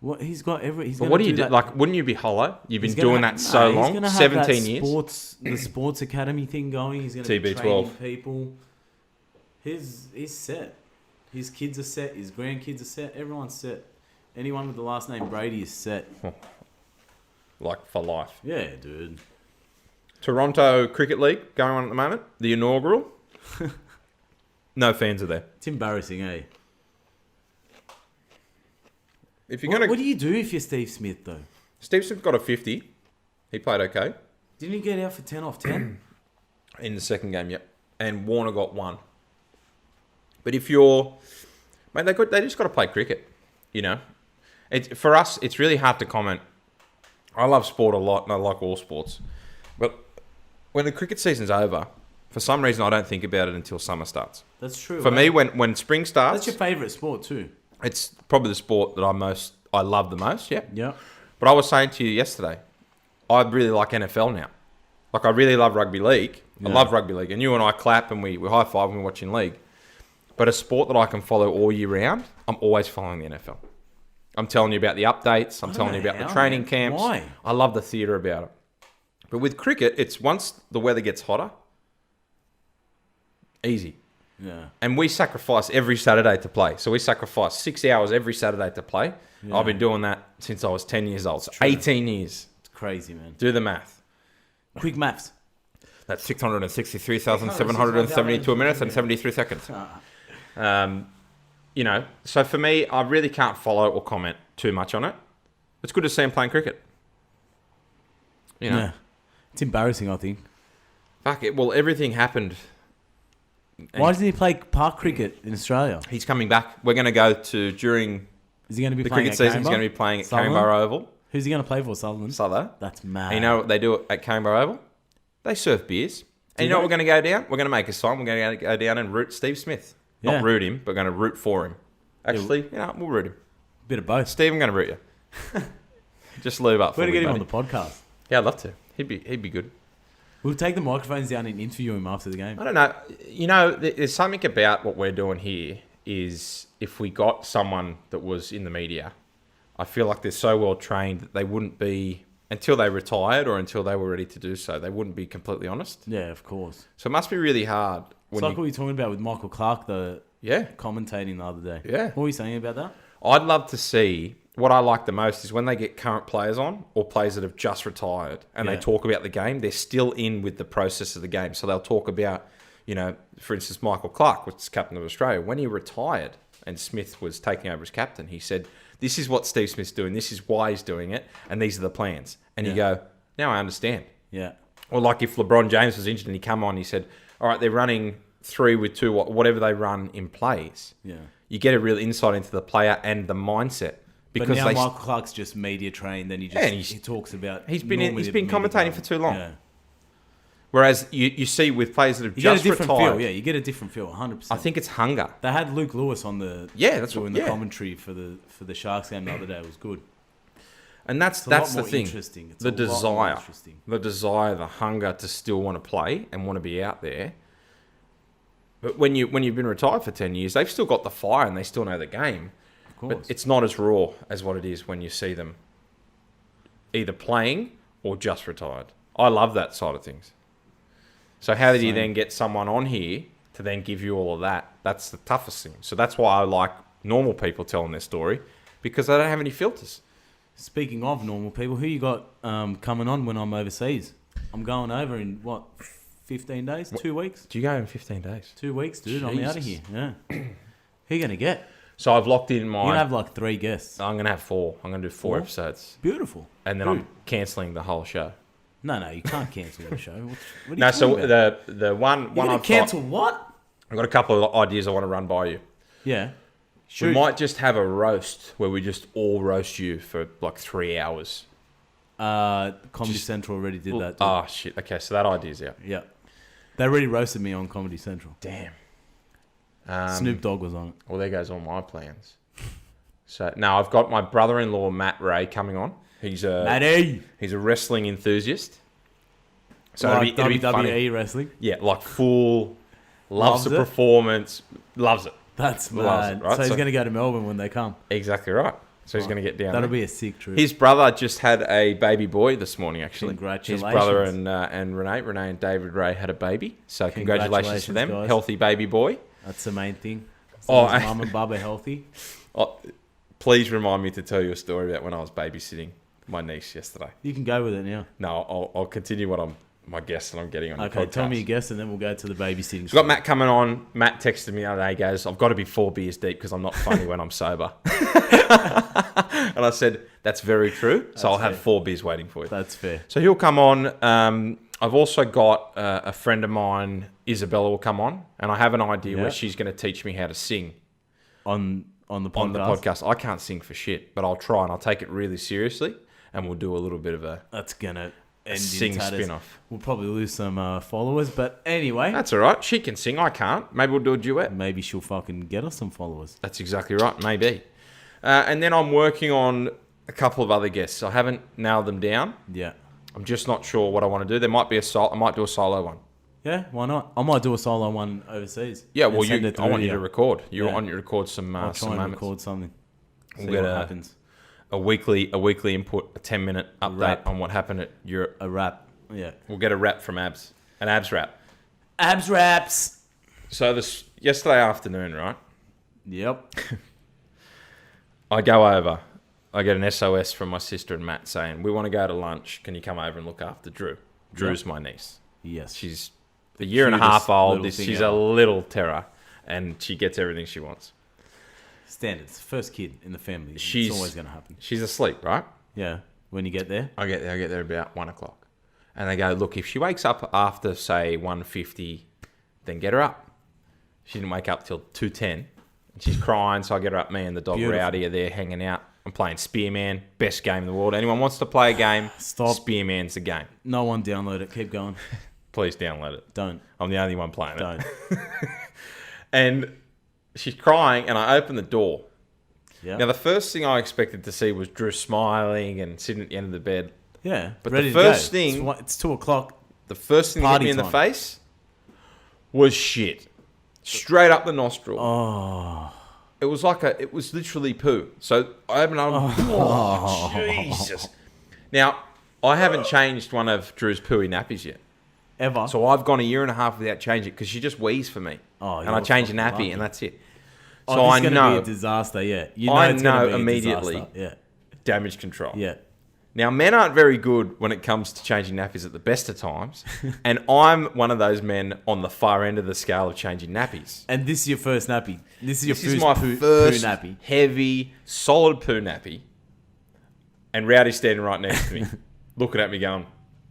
What he's got every. But what do you do? Like, wouldn't you be hollow? You've been doing that so long, 17 years. The sports academy thing going. He's going to be training people. He's set. His kids are set. His grandkids are set. Everyone's set. Anyone with the last name Brady is set. Like for life. Yeah, dude. Toronto Cricket League going on at the moment. The inaugural. No fans are there. It's embarrassing, eh? If you're What do you do if you're Steve Smith, though? Steve Smith got a 50. He played okay. Didn't he get out for 10 off 10? In the second game, yep. And Warner got 1. But if you're... Mate, they just got to play cricket, you know? For us, it's really hard to comment. I love sport a lot, and I like all sports. But when the cricket season's over, for some reason, I don't think about it until summer starts. That's true. For me, when spring starts... That's your favourite sport, too. It's probably the sport that I love the most, yeah. Yeah. But I was saying to you yesterday, I really like NFL now. Like, I really love rugby league. Yeah. I love rugby league. And you and I clap and we high-five when we're watching league. But a sport that I can follow all year round, I'm always following the NFL. I'm telling you about the updates. I'm telling you about the training camps. Why? I love the theatre about it. But with cricket, it's once the weather gets hotter, easy. Yeah. And we sacrifice every Saturday to play. So we sacrifice 6 hours every Saturday to play. Yeah. I've been doing that since I was 10 years old. So 18 years. It's crazy, man. Do the math. Quick maths. That's 663,772 minutes and 73 seconds. You know, so for me, I really can't follow or comment too much on it. It's good to see him playing cricket. You know? Yeah. It's embarrassing, I think. Fuck it. Well, everything happened. Why doesn't he play park cricket in Australia? He's coming back. We're going to go to, during Is he going to be the playing cricket season, he's going to be playing at Caringbah Oval. Who's he going to play for, Sutherland? Souther. That's mad. And you know what they do at Caringbah Oval? They serve beers. And you know what we're going to go down? We're going to make a sign. We're going to go down and root Steve Smith. Yeah. Not root him, but we're going to root for him. Actually, we'll root him. Bit of both. Steve, I'm going to root you. Just lube up for me, We're going to get him on the podcast. Yeah, I'd love to. He'd be good. We'll take the microphones down and interview him after the game. I don't know. You know, there's something about what we're doing here is if we got someone that was in the media, I feel like they're so well trained that they wouldn't be, until they retired or until they were ready to do so, they wouldn't be completely honest. Yeah, of course. So it must be really hard. It's like what we were talking about with Michael Clark, commentating the other day. Yeah. What were you saying about that? I'd love to see... What I like the most is when they get current players on or players that have just retired and they talk about the game, they're still in with the process of the game. So they'll talk about, you know, for instance, Michael Clark, which is captain of Australia. When he retired and Smith was taking over as captain, he said, this is what Steve Smith's doing. This is why he's doing it. And these are the plans. And you go, now I understand. Yeah. Or like if LeBron James was injured and he come on, he said, all right, they're running 3 with 2, whatever they run in plays. Yeah. You get a real insight into the player and the mindset. Because but now Michael Clark's just media trained, then he talks about. He's been commentating for too long. Yeah. Whereas you see with players that have just retired, feel. Yeah, you get a different feel, 100%. I think it's hunger. They had Luke Lewis on the the commentary for the Sharks game the other day. It was good. And that's the thing. Interesting. It's the desire, the hunger to still want to play and want to be out there. But when you've been retired for 10 years, they've still got the fire and they still know the game. But it's not as raw as what it is when you see them either playing or just retired. I love that side of things. So how do you then get someone on here to then give you all of that? That's the toughest thing. So that's why I like normal people telling their story, because they don't have any filters. Speaking of normal people, who you got coming on when I'm overseas? I'm going over in, 15 days? 2 weeks? Do you go in 15 days? 2 weeks, dude. Jesus. I'm out of here. Yeah. Who are you going to get? So I've locked in my... You're going to have 3 guests. I'm going to have 4. I'm going to do 4 episodes. Beautiful. And then I'm cancelling the whole show. No, you can't cancel the show. What are you talking about? The one You're going to cancel what? I've got a couple of ideas I want to run by you. Yeah. Shoot. We might just have a roast where we just all roast you for 3 hours. Comedy Central already did that. Oh, shit. Okay, so that idea's out. Yeah. They already roasted me on Comedy Central. Damn. Snoop Dogg was on it. Well, there goes all my plans. So now I've got my brother-in-law Matt Ray coming on. He's a wrestling enthusiast. So like it'll be WWE funny. wrestling. Yeah, like loves the performance, loves it. That's Loves mad. it, right? So he's going to go to Melbourne when they come. Exactly right. So he's going to get down. That'll there. be a sick trip. His brother just had a baby boy this morning, actually. Congratulations. His brother and Renee and David Ray had a baby. So congratulations to them. Guys. Healthy baby boy. That's the main thing. So mum and bub are healthy. Please remind me to tell you a story about when I was babysitting my niece yesterday. You can go with it now. No, I'll continue my guest that I'm getting on the podcast. Okay, tell me your guest and then we'll go to the babysitting. We've got Matt coming on. Matt texted me the other day, goes, I've got to be 4 beers deep because I'm not funny when I'm sober. And I said, that's very true. So I'll have 4 beers waiting for you. That's fair. So he'll come on. I've also got a friend of mine, Isabella, will come on. And I have an idea where she's going to teach me how to sing. On the podcast? On the podcast. I can't sing for shit, but I'll try and I'll take it really seriously. And we'll do a little bit of a... That's going to... sing spin-off. We'll probably lose some followers, but anyway. That's all right. She can sing. I can't. Maybe we'll do a duet. Maybe she'll fucking get us some followers. That's exactly right. Maybe. And then I'm working on a couple of other guests. I haven't nailed them down. Yeah. I'm just not sure what I want to do. There might be I might do a solo one. Yeah, why not? I might do a solo one overseas. Yeah, well, I want you to record. You want you to record some I'll try and moments. record something. See We'll what get happens. A weekly input, a 10-minute update on what happened at Europe. A rap. Yeah. We'll get a rap from Abs. An Abs rap. Abs raps. So yesterday afternoon, right? Yep. I go over. I get an SOS from my sister and Matt saying, we want to go to lunch. Can you come over and look after Drew? Drew's my niece. Yes. She's a year and a half old. She's a little terror. And she gets everything she wants. Standards. First kid in the family. It's always going to happen. She's asleep, right? Yeah. When you get there? I get there about 1 o'clock. And they go, look, if she wakes up after, say, 1:50, then get her up. She didn't wake up till 2:10. She's crying, so I get her up. Me and the dog Rowdy are there hanging out. I'm playing Spearman, best game in the world. Anyone wants to play a game, Stop. Spearman's the game. No one download it. Keep going. Please download it. Don't. I'm the only one playing it. Don't. And she's crying, and I open the door. Yeah. Now, the first thing I expected to see was Drew smiling and sitting at the end of the bed. Yeah. But the first thing... It's 2 o'clock. The first thing that hit me in the face was shit. Straight up the nostril. Oh. It was it was literally poo. So I opened up. Oh, Jesus. Now, I haven't changed one of Drew's pooey nappies yet. Ever. So I've gone a year and a half without changing it because she just wheezes for me. Oh, and I change a nappy lucky. and that's it. So I it's know. Be a disaster, yeah. You know I it's know be a immediately. disaster. Yeah. Damage control. Yeah. Now, men aren't very good when it comes to changing nappies at the best of times. And I'm one of those men on the far end of the scale of changing nappies. And this is your first nappy. This is my poo first nappy. heavy, solid poo nappy. And Rowdy's standing right next to me, looking at me going,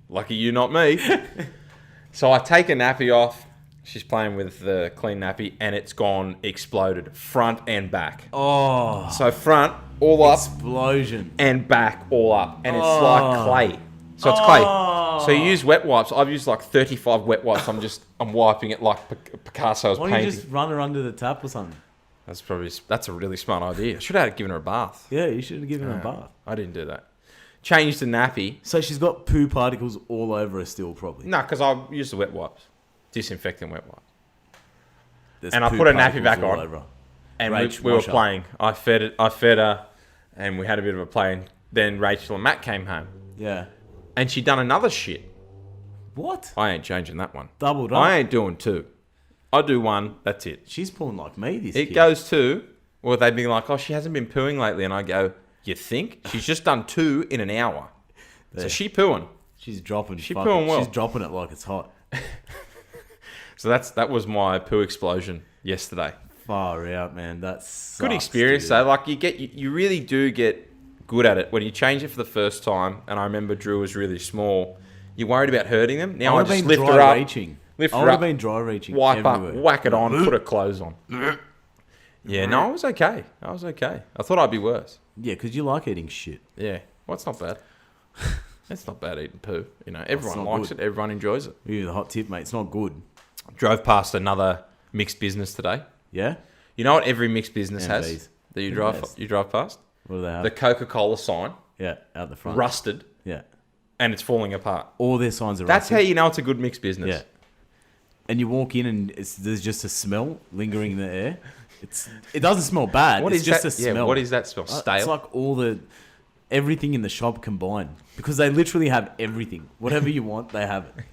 lucky you, not me. So I take a nappy off. She's playing with the clean nappy, and it's gone exploded, front and back. Oh. So front, all up. Explosion. And back, all up. And it's like clay. So it's clay. So you use wet wipes. I've used like 35 wet wipes. I'm wiping it like Picasso's painting. Why don't you just run her under the tap or something? That's a really smart idea. I should have given her a bath. Yeah, you should have given her a bath. I didn't do that. Changed the nappy. So she's got poo particles all over her still, probably. No, because I used the wet wipes. Disinfecting wet wipes. There's and I put a nappy back on. Over. And we were playing. I fed her, and we had a bit of a play. And then Rachel and Matt came home. Yeah. And she done another shit. What? I ain't changing that one. Doubled up. I ain't doing 2. I do 1. That's it. She's pulling like me, this It kid. goes 2. Or they'd be like, oh, she hasn't been pooing lately. And I go, you think? She's just done 2 in an hour. So she pooing. She's dropping. She pooing well. She's dropping it like it's hot. So that was my poo explosion yesterday. Far out, man. That's good experience though. Like you really do get good at it when you change it for the first time. And I remember Drew was really small. You're worried about hurting them. Now I just lift her up. Lift her up. Been dry reaching. Wipe everywhere. Up. Whack it on. Put her clothes on. Yeah. No, I was okay. I thought I'd be worse. Yeah, because you like eating shit. Yeah. Well, it's not bad. It's not bad eating poo. You know, everyone likes it. Everyone enjoys it. Yeah, the hot tip, mate. It's not good. Drove past another mixed business today. Yeah? You know what every mixed business has MBs. that you drive past? What do they have? The Coca-Cola sign, Yeah, out the front. rusted, Yeah. and it's falling apart. All their signs are That's rusted. how you know it's a good mixed business. Yeah. And you walk in and there's just a smell lingering in the air. It doesn't smell bad. What it's is just that? a smell. Yeah, what is that smell? Stale? It's like everything in the shop combined. Because they literally have everything. Whatever you want, they have it.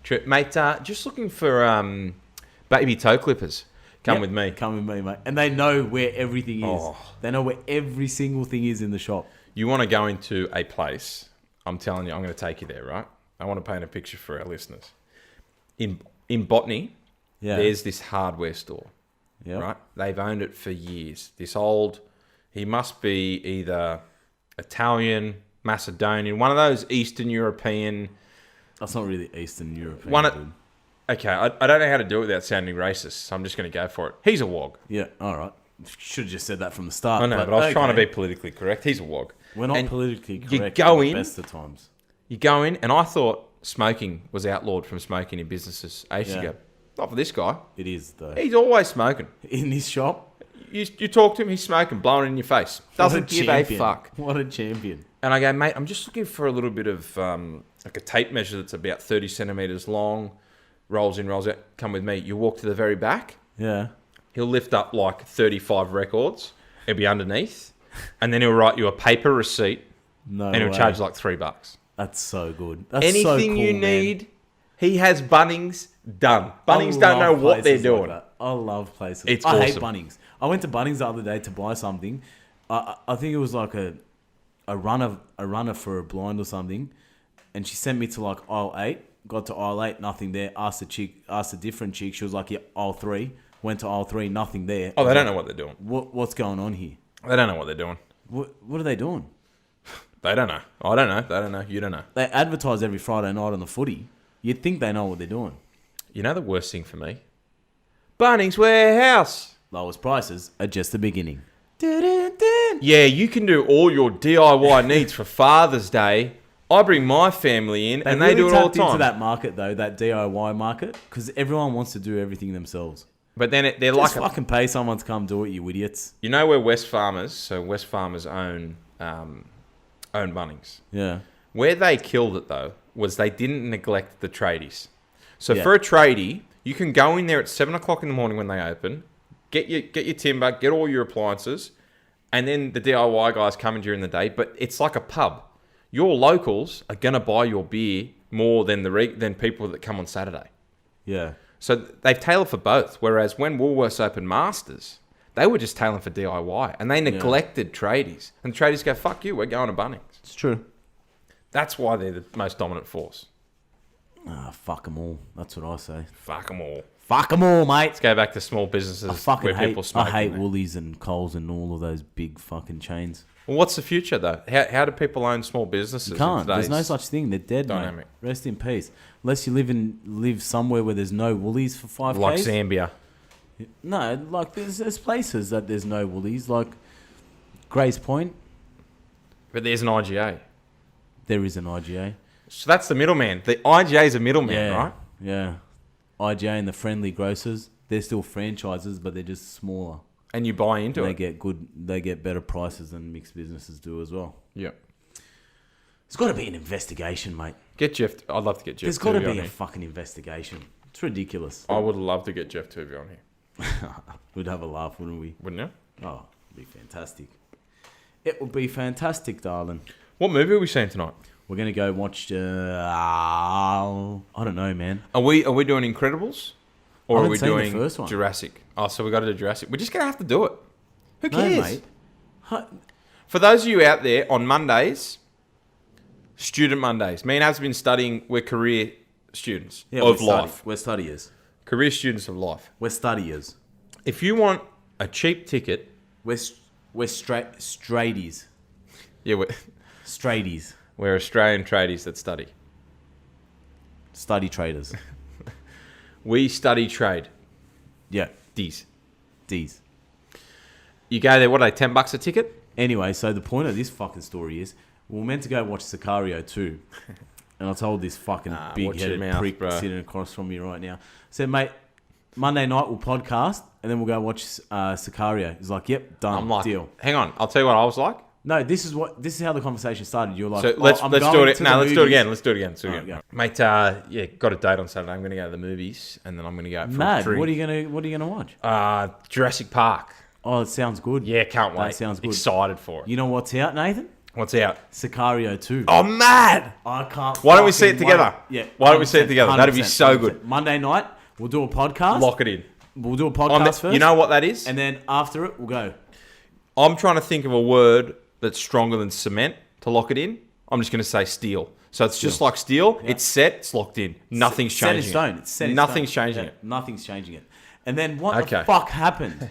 True. Mate, just looking for baby toe clippers. Come with me. Come with me, mate. And they know where everything is. Oh. They know where every single thing is in the shop. You want to go into a place, I'm telling you, I'm going to take you there, right? I want to paint a picture for our listeners. In Botany, there's this hardware store, right? They've owned it for years. He must be either Italian, Macedonian, one of those Eastern European. That's not really Eastern European. Okay, I don't know how to do it without sounding racist, so I'm just going to go for it. He's a wog. Yeah, all right. Should have just said that from the start. I know, but I was trying to be politically correct. He's a wog. We're not politically correct you go at the in, best of times. You go in, and I thought smoking was outlawed from smoking in businesses ages ago. Not for this guy. It is, though. He's always smoking. In his shop? You talk to him, he's smoking, blowing it in your face. Doesn't give a fuck. What a champion. And I go, mate, I'm just looking for a little bit of like a tape measure that's about 30 centimetres long, rolls in, rolls out. Come with me. You walk to the very back. Yeah. He'll lift up like 35 records. It'll be underneath. And then he'll write you a paper receipt. No and he'll charge like $3. That's so good. That's Anything so cool, you need, man. He has Bunnings done. Bunnings don't know what they're doing. Like I love places. It's I awesome. hate Bunnings. I went to Bunnings the other day to buy something. I think it was like a runner for a blind or something, and she sent me to like aisle 8. Got to aisle 8, nothing there. Asked a different chick. She was like, yeah, aisle 3. Went to aisle 3, nothing there. Oh, they don't know what they're doing. What's going on here? They don't know what they're doing. What are they doing? They don't know. I don't know. They don't know. You don't know. They advertise every Friday night on the footy. You'd think they know what they're doing. You know the worst thing for me? Bunnings Warehouse. Lowest prices are just the beginning. Yeah, you can do all your DIY needs for Father's Day. I bring my family in, and they do it all the time. Into that market though, that DIY market, because everyone wants to do everything themselves. But then they're just like fucking pay someone to come do it, you idiots. You know where West Farmers? So West Farmers own Bunnings. Yeah. Where they killed it though was they didn't neglect the tradies. So for a tradie, you can go in there at 7 o'clock in the morning when they open, get your timber, get all your appliances, and then the DIY guys come in during the day. But it's like a pub. Your locals are gonna buy your beer more than than people that come on Saturday. Yeah. So they've tailored for both. Whereas when Woolworths opened Masters, they were just tailoring for DIY, and they neglected tradies. And the tradies go, "Fuck you, we're going to Bunnings." It's true. That's why they're the most dominant force. Fuck them all. That's what I say. Fuck them all. Fuck them all, mate. Let's go back to small businesses where people smoke. I hate Woolies and Coles and all of those big fucking chains. Well, what's the future though? How do people own small businesses? You can't. There's no such thing. They're dead, dynamic. Mate. Rest in peace. Unless you live somewhere where there's no Woolies for 5 like Ks. Zambia. No, like there's places that there's no Woolies, like Grace Point. But there's an IGA. There is an IGA. So that's the middleman. The IGA is a middleman, right? Yeah. IGA and the Friendly Grocers, they're still franchises, but they're just smaller. And you buy into and it. They get better prices than mixed businesses do as well. Yeah. There's got to be an investigation, mate. Get Jeff. I'd love to get Jeff. There's got to be a fucking investigation. It's ridiculous. I would love to get Jeff Tuvey on here. We'd have a laugh, wouldn't we? Wouldn't you? Oh, it'd be fantastic. It would be fantastic, darling. What movie are we seeing tonight? We're gonna go watch. I don't know, man. Are we doing Incredibles, or are we doing the first one. Jurassic? Oh, so we got to do Jurassic. We're just gonna have to do it. Who cares, no, mate? For those of you out there on Mondays, Student Mondays. Me and Av's been studying. We're career students of life. We're studiers. Career students of life. We're studiers. If you want a cheap ticket, we're straighties. Yeah, straighties. We're Australian tradies that study. Study traders. We study trade. Yeah. D's. You go there, what are they, $10 a ticket? Anyway, so the point of this fucking story is, we were meant to go watch Sicario 2. And I told this fucking big-headed prick bro. sitting across from me right now. I said, mate, Monday night we'll podcast and then we'll go watch Sicario. He's like, yep, done. I'm like, deal. Hang on, I'll tell you what I was like. No, this is how the conversation started. You're like, so let's do it. No, let's do it again. Let's do it again. Go. Mate. Got a date on Saturday. I'm going to go to the movies, and then I'm going to go for a drink. What are you gonna watch? Jurassic Park. Oh, it sounds good. Yeah, can't wait. That sounds good. Excited for it. You know what's out, Nathan? What's out? Sicario 2. Oh, mad! I can't. Why don't we see it together? Yeah. Why don't we see it together? That'd be so 100%. good. Monday night, we'll do a podcast. Lock it in. We'll do a podcast first. You know what that is? And then after it, we'll go. I'm trying to think of a word that's stronger than cement to lock it in. I'm just going to say steel. So it's just like steel. Yeah. It's set. It's locked in. Nothing's changing set in stone. It's set in Nothing's stone. changing it. Nothing's changing it. And then what the fuck happened?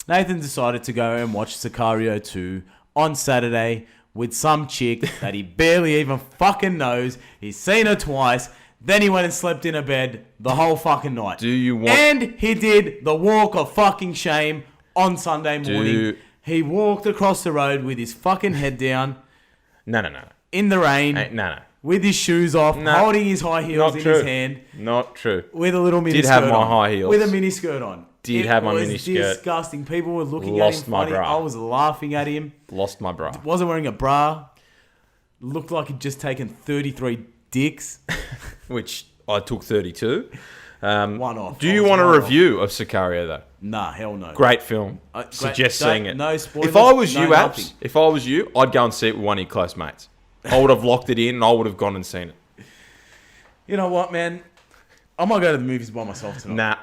Nathan decided to go and watch Sicario 2 on Saturday with some chick that he barely even fucking knows. He's seen her twice. Then he went and slept in a bed the whole fucking night. Do you want... And he did the walk of fucking shame on Sunday morning. He walked across the road with his fucking head down. No. In the rain. No. With his shoes off, holding his high heels in his hand. Not true. With a little mini skirt Did have my on. high heels. With a mini skirt on. Have my mini skirt. It was disgusting. People were looking at him funny. I was laughing at him. Lost my bra. Wasn't wearing a bra. Looked like he'd just taken 33 dicks. Which I took 32. One off. Do you want a review of Sicario though? Nah, hell no. Great film. Suggest seeing it. No spoilers. If I was you, nothing. Abs, if I was you, I'd go and see it with one of your close mates. I would have locked it in and I would have gone and seen it. You know what, man? I might go to the movies by myself tonight. Nah.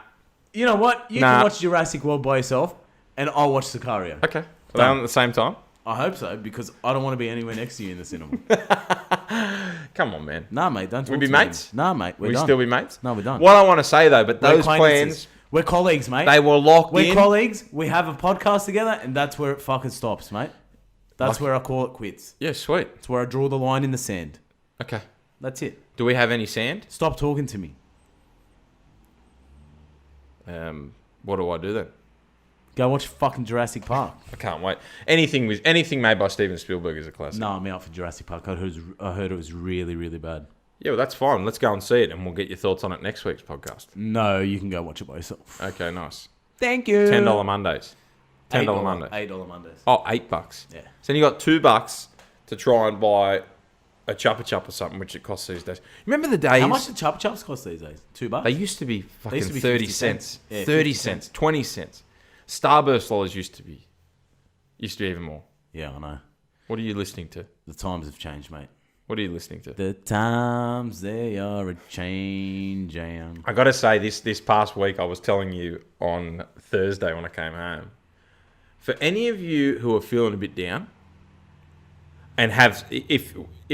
You know what? You can watch Jurassic World by yourself and I'll watch Sicario. Okay. Are they on at the same time? I hope so, because I don't want to be anywhere next to you in the cinema. Come on, man. Nah, mate, don't talk We be to mates? Me. Nah, mate, we're done. We still be mates? No, we're done. What I want to say, though, but those plans... We're colleagues, mate. They were locked in. We're colleagues. We have a podcast together, and that's where it fucking stops, mate. That's where I call it quits. Yeah, sweet. It's where I draw the line in the sand. Okay. That's it. Do we have any sand? Stop talking to me. What do I do then? Go watch fucking Jurassic Park. I can't wait. Anything made by Steven Spielberg is a classic. No, I'm out for Jurassic Park. I heard it was really, really bad. Yeah, well, that's fine. Let's go and see it, and we'll get your thoughts on it next week's podcast. No, you can go watch it by yourself. Okay, nice. Thank you. $10 Mondays. $10 Mondays. $8 Mondays. Oh, $8. Yeah. So then you got $2 to try and buy a Chupa Chup or something, which it costs these days. Remember the days? How much do Chupa Chups cost these days? $2? They used to be fucking 30 cents. Yeah, 30 cents. 20 cents. Starburst dollars used to be even more. Yeah, I know. What are you listening to? The times have changed, mate. What are you listening to? The times, they are a-changing. I got to say, this past week, I was telling you on Thursday when I came home, for any of you who are feeling a bit down and have... if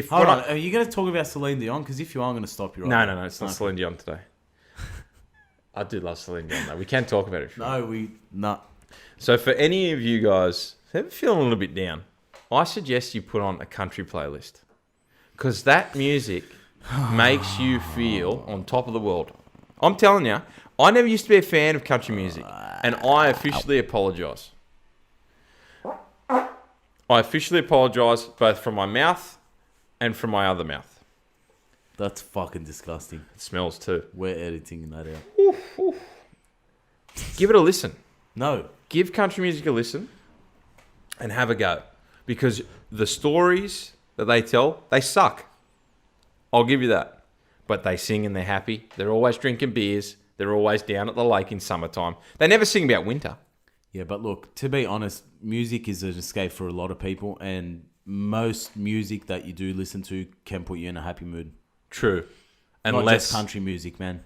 Hold on, are you going to talk about Celine Dion? Because if you are, I'm going to stop you right now. No, it's not Celine Dion today. I do love Celine Dion, though. We can talk about it. No. So for any of you guys who are feeling a little bit down, I suggest you put on a country playlist. Because that music makes you feel on top of the world. I'm telling you, I never used to be a fan of country music. And I officially apologise. I officially apologise both from my mouth and from my other mouth. That's fucking disgusting. It smells too. We're editing that out. Give it a listen. No. Give country music a listen and have a go. Because the stories that they tell, they suck. I'll give you that. But they sing and they're happy. They're always drinking beers. They're always down at the lake in summertime. They never sing about winter. Yeah, but look, to be honest, music is an escape for a lot of people, and most music that you do listen to can put you in a happy mood. True. Not just country music, man.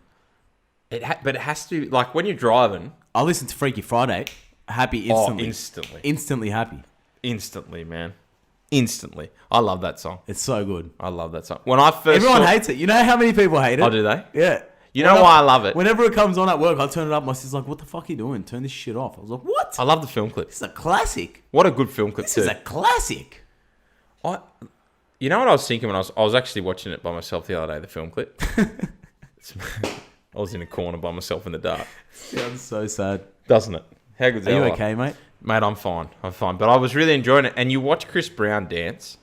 But it has to, like when you're driving. I listen to Freaky Friday. Happy instantly. Oh, instantly. Instantly happy. Instantly, man. Instantly. I love that song. It's so good. I love that song. When I first Everyone hates it. You know how many people hate it? Oh, do they? Yeah. You know why I love it? Whenever it comes on at work, I turn it up. My sister's like, what the fuck are you doing? Turn this shit off. I was like, what? I love the film clip. This is a classic. What a good film clip, This is a classic. You know what I was thinking when I was actually watching it by myself the other day, the film clip? I was in a corner by myself in the dark. Sounds so sad. Doesn't it? How good's Are you our okay, life? mate? Mate, I'm fine. But I was really enjoying it. And you watch Chris Brown dance,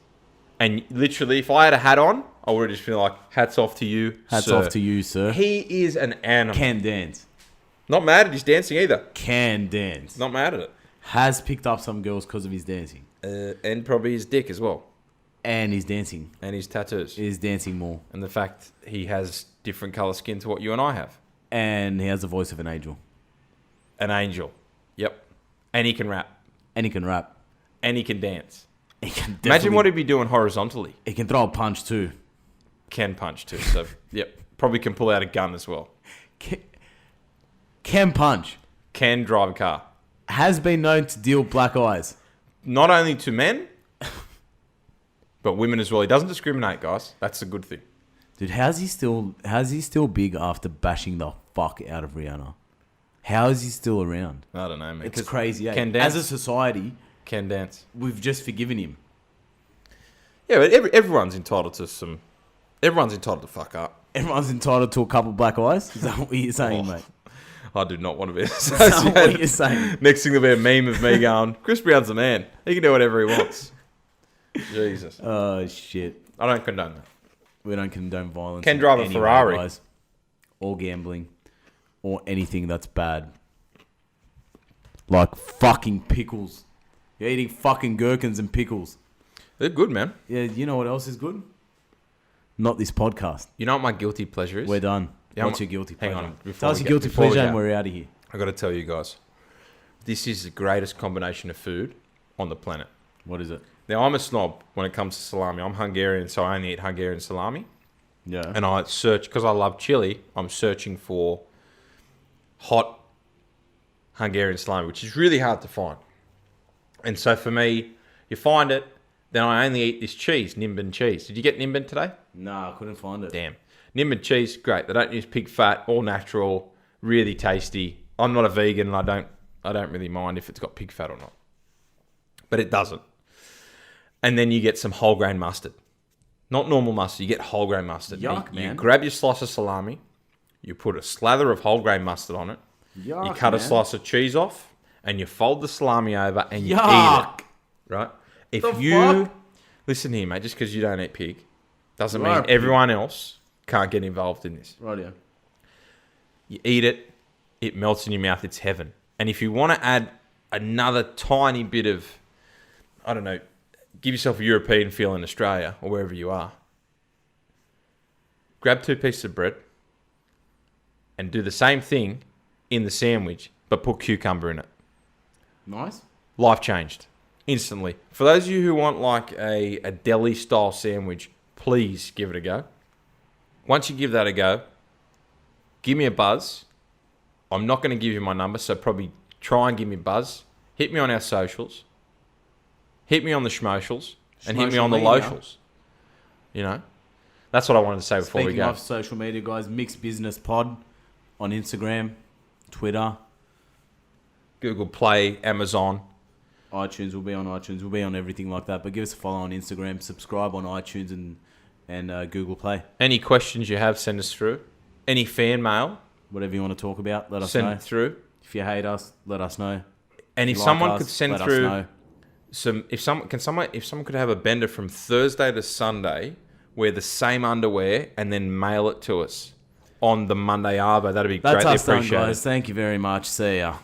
and literally, if I had a hat on, I would have just been like, hats off to you, Hats sir. off to you, sir. He is an animal. Can dance. Not mad at his dancing either. Can dance. Not mad at it. Has picked up some girls because of his dancing. And probably his dick as well. And his dancing. And his tattoos. Is dancing more. And the fact he has different colour skin to what you and I have. And he has the voice of an angel. An angel. Yep. And he can rap. And he can rap. And he can dance. He can Imagine what he'd be doing horizontally. He can throw a punch too. Can punch too. So, yep. Probably can pull out a gun as well. Can punch. Can drive a car. Has been known to deal black eyes. Not only to men, but women as well. He doesn't discriminate, guys. That's a good thing. Dude, how's he still big after bashing the fuck out of Rihanna? How is he still around? I don't know, man. It's crazy. Can dance. As a society, can dance. We've just forgiven him. Yeah, but everyone's entitled to some. Everyone's entitled to fuck up. Everyone's entitled to a couple black eyes. Is that what you're saying, mate? I do not want to be associated. Is that what you're saying? Next thing there'll be a meme of me going, Chris Brown's a man. He can do whatever he wants. Jesus. Oh, shit. I don't condone that. We don't condone violence. Can drive a Ferrari. Guys, or gambling. Or anything that's bad. Like fucking pickles. You're eating fucking gherkins and pickles. They're good, man. Yeah, you know what else is good? Not this podcast. You know what my guilty pleasure is? We're done. Yeah, What's your guilty pleasure? Hang on. Tell us your guilty pleasure and we're out of here. I got to tell you guys. This is the greatest combination of food on the planet. What is it? Now, I'm a snob when it comes to salami. I'm Hungarian, so I only eat Hungarian salami. Yeah. And I search, because I love chili, I'm searching for hot Hungarian salami, which is really hard to find. And so for me, you find it, then I only eat this cheese, Nimbin cheese. Did you get Nimbin today? No, I couldn't find it. Damn. Nimbin cheese, great. They don't use pig fat, all natural, really tasty. I'm not a vegan and I don't really mind if it's got pig fat or not. But it doesn't. And then you get some whole grain mustard. Not normal mustard, you get whole grain mustard. Yuck, you man. grab your slice of salami, you put a slather of whole grain mustard on it, Yuck, you cut man. a slice of cheese off, and you fold the salami over and you Yuck. eat it. Right? If The you... fuck? Listen here, mate, just because you don't eat pig doesn't You are mean a pig. everyone else can't get involved in this. Right, yeah. You eat it, it melts in your mouth, it's heaven. And if you want to add another tiny bit of, I don't know, give yourself a European feel in Australia or wherever you are, grab 2 pieces of bread and do the same thing in the sandwich, but put cucumber in it. Nice. Life changed instantly. For those of you who want like a deli style sandwich, please give it a go. Once you give that a go, give me a buzz. I'm not going to give you my number, so probably try and give me a buzz. Hit me on our socials. Hit me on the schmotials. And hit me on the locals. You know? That's what I wanted to say before we Speaking go. of social media, guys, Mixed Business Pod on Instagram, Twitter, Google Play, Amazon. iTunes. Will be on iTunes. We'll be on everything like that. But give us a follow on Instagram, subscribe on iTunes and Google Play. Any questions you have, send us through. Any fan mail, Whatever you want to talk about, let us send know. it through. If you hate us, let us know. And if you like someone us, could send let us through know. if someone could have a bender from Thursday to Sunday, wear the same underwear and then mail it to us on the Monday Arvo, that'd be That's greatly us done, appreciated. guys. Thank you very much. See ya.